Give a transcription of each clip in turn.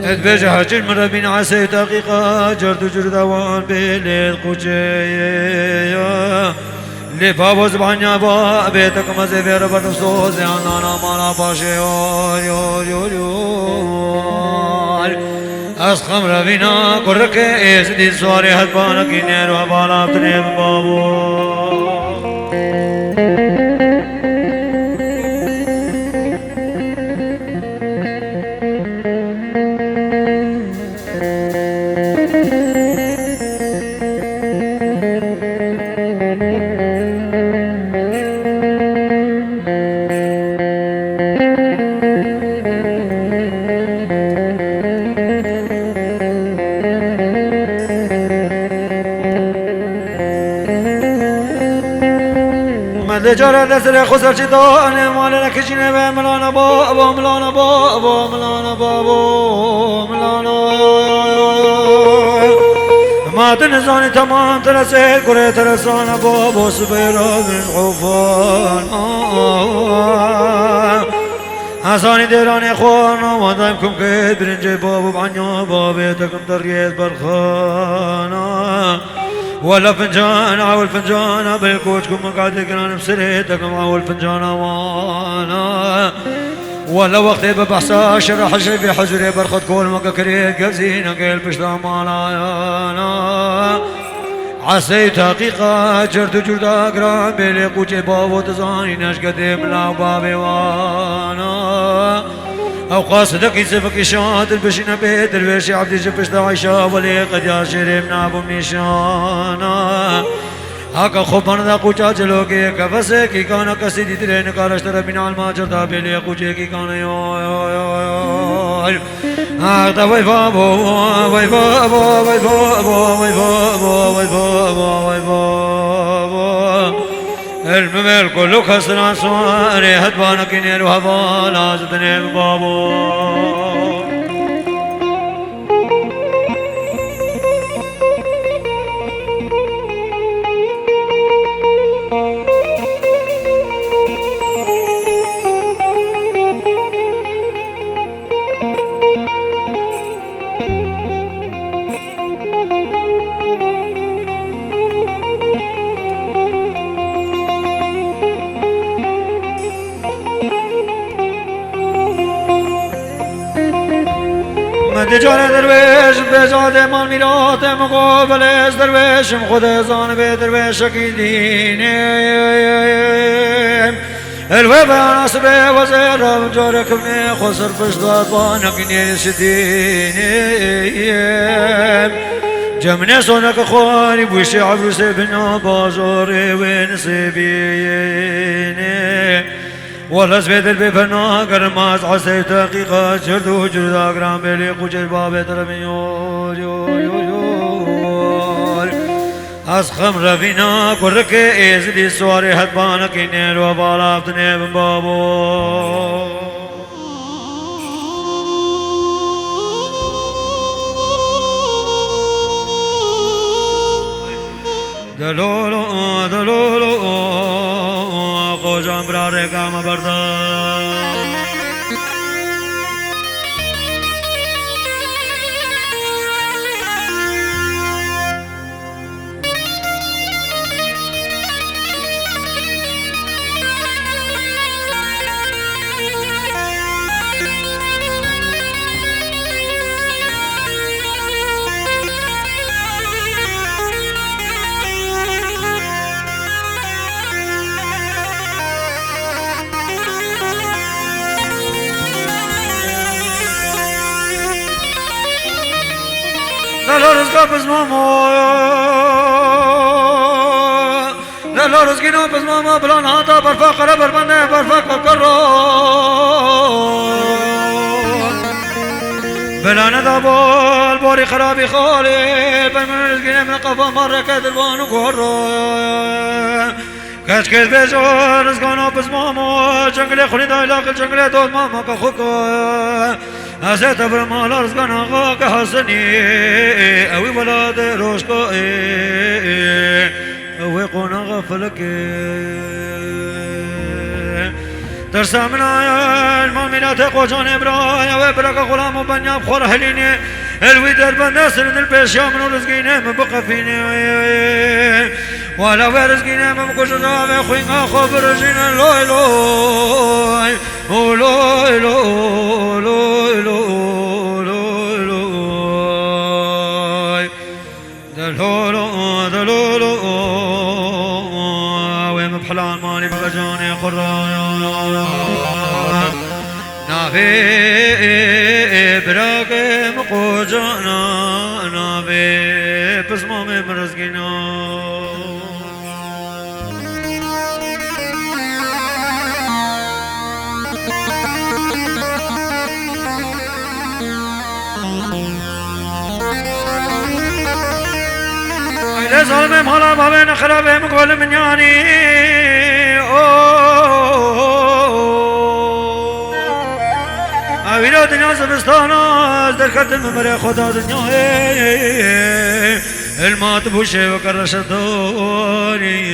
ادبج هجر من ربين عسى دقيقة جرد جردوان بليل قجي لبابو زبانيا با بيتك مزيفير بنفسوز انا مالا باشي اسخم ربينا قرك ازدي سواري هدبانك نير وبالا بتنيب بابو جار نسر خسر چدان مال نکشینه به ملانا بابا ملانا بابا ملانا بابا ملانا ما تنزاني تمام ترسل كره ترسانا بابا سبيرا من عفان حساني ديراني خوانا ما دايمكم كيد برنجي بابا بعنيا بابيتكم دريت برخانا ولا فنجان عاول فنجان بالكوشكم قاعد كان بسريتكم عاول فنجان وانا ولا وقت ببحثا شرح شي في حجري برخد كل ما كريت قبزين قيل بشتا مالانا عسي تحقيقا جرد جردا قران بيلي قوشي بابو تزاني ناش قديم لا بابي وانا او قاصدك يسفك يشاد البشنا بيت البشي عبدي جبش عيشة ولي قد يا شريمنا بمنشانا هاكا خبان دا قوچا چلو کے کفسے کی کانا کسی دی تلے نکارشتر بنا الماجر دا بیلے قوچے کی کانا یو دا وی بابو وی بابو وی بابو وی بابو وی بابو وی بابو الممل كله خسران سواري هدبانك نير وهبا لازدني بابو جان درویش بجاد مال میرات مقابل از درویشم خود زان به درویش کی دینیم الوه باناس به وزیر رب جارک من خسر پشتاد بانک نیش دینیم جمنه سونک خواری بوشی عبروس بنا بازاری و نسبینه ولس بدل بفنا کرماز عصي دقيقة جردو جردا گرام بلي قوچ باب ترميول اسخم رفينا كرك ازدي سواري حدبانا كينير وبالا بتنيب بابو دلولو دلولو خوشم براره کام بردار Dolores kapız mama Dolores gino pız mama Blan hata barfa kara barbane barfa kakaro بلانه دابال بوري خرابي خالي بمن رزقنا من قفا مرة كدربان وقرر كشكل بجور رزقنا بس ماما جنگل خوني داي لاقل جنگل دود ماما كخوكا أزيت برمال رزقنا غاك حسني أوي ولاد روشكو أوي قونا غفلك ترسى من المؤمنات قوجان برايا وبرك غلام بنيا بخور هليني الويدر بندسر البيشا من رزقيني من بقفيني ولا ورزقيني من بقشنا خوينا خبرجينا لوي لوي لوي لوي لوي لوي دلولو دلولو ويم بحلال مالي بغجاني قرايا نافي براكي مقوجانا نافي بسمامي مرزقنا إلي ظلمي مهلا بابين خرابي مقبل من يعني أويلو دنيا زبستانا در خدم مري خدا دنيا المات بوشي وكرش الدوري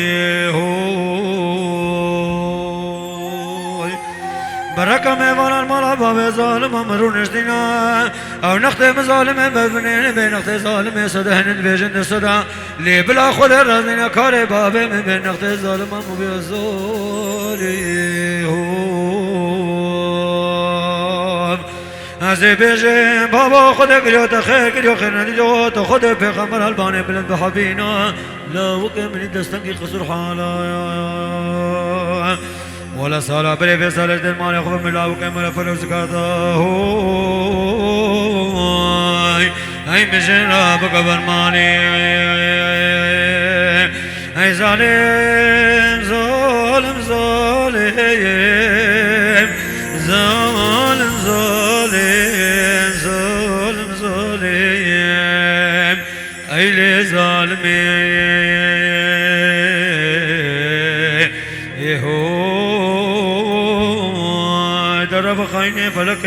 بركة ميوانا المالا بابي ظالم امرونش دينا او نختم ظالم ببنين بين نخت ظالم صدهن بيجن صدا لي بلا خود رزينا كاري بابي من بين نخت ظالم امو بيزوري ازي بيجي بابا خود كريو تخير كريو خير نديو تخود بيغمر الباني بلند بحبينا لا وكمل دستنكي خسر حالا ولا صلاة بري في صلاة المال يخبر من الله وكمل فلوس كاته اي مجرى بقبر مالي اي ظالم ظالم ظالم ظالم ظالم ظالم ظالم اي لي ظالمين يهو درب خايني فلك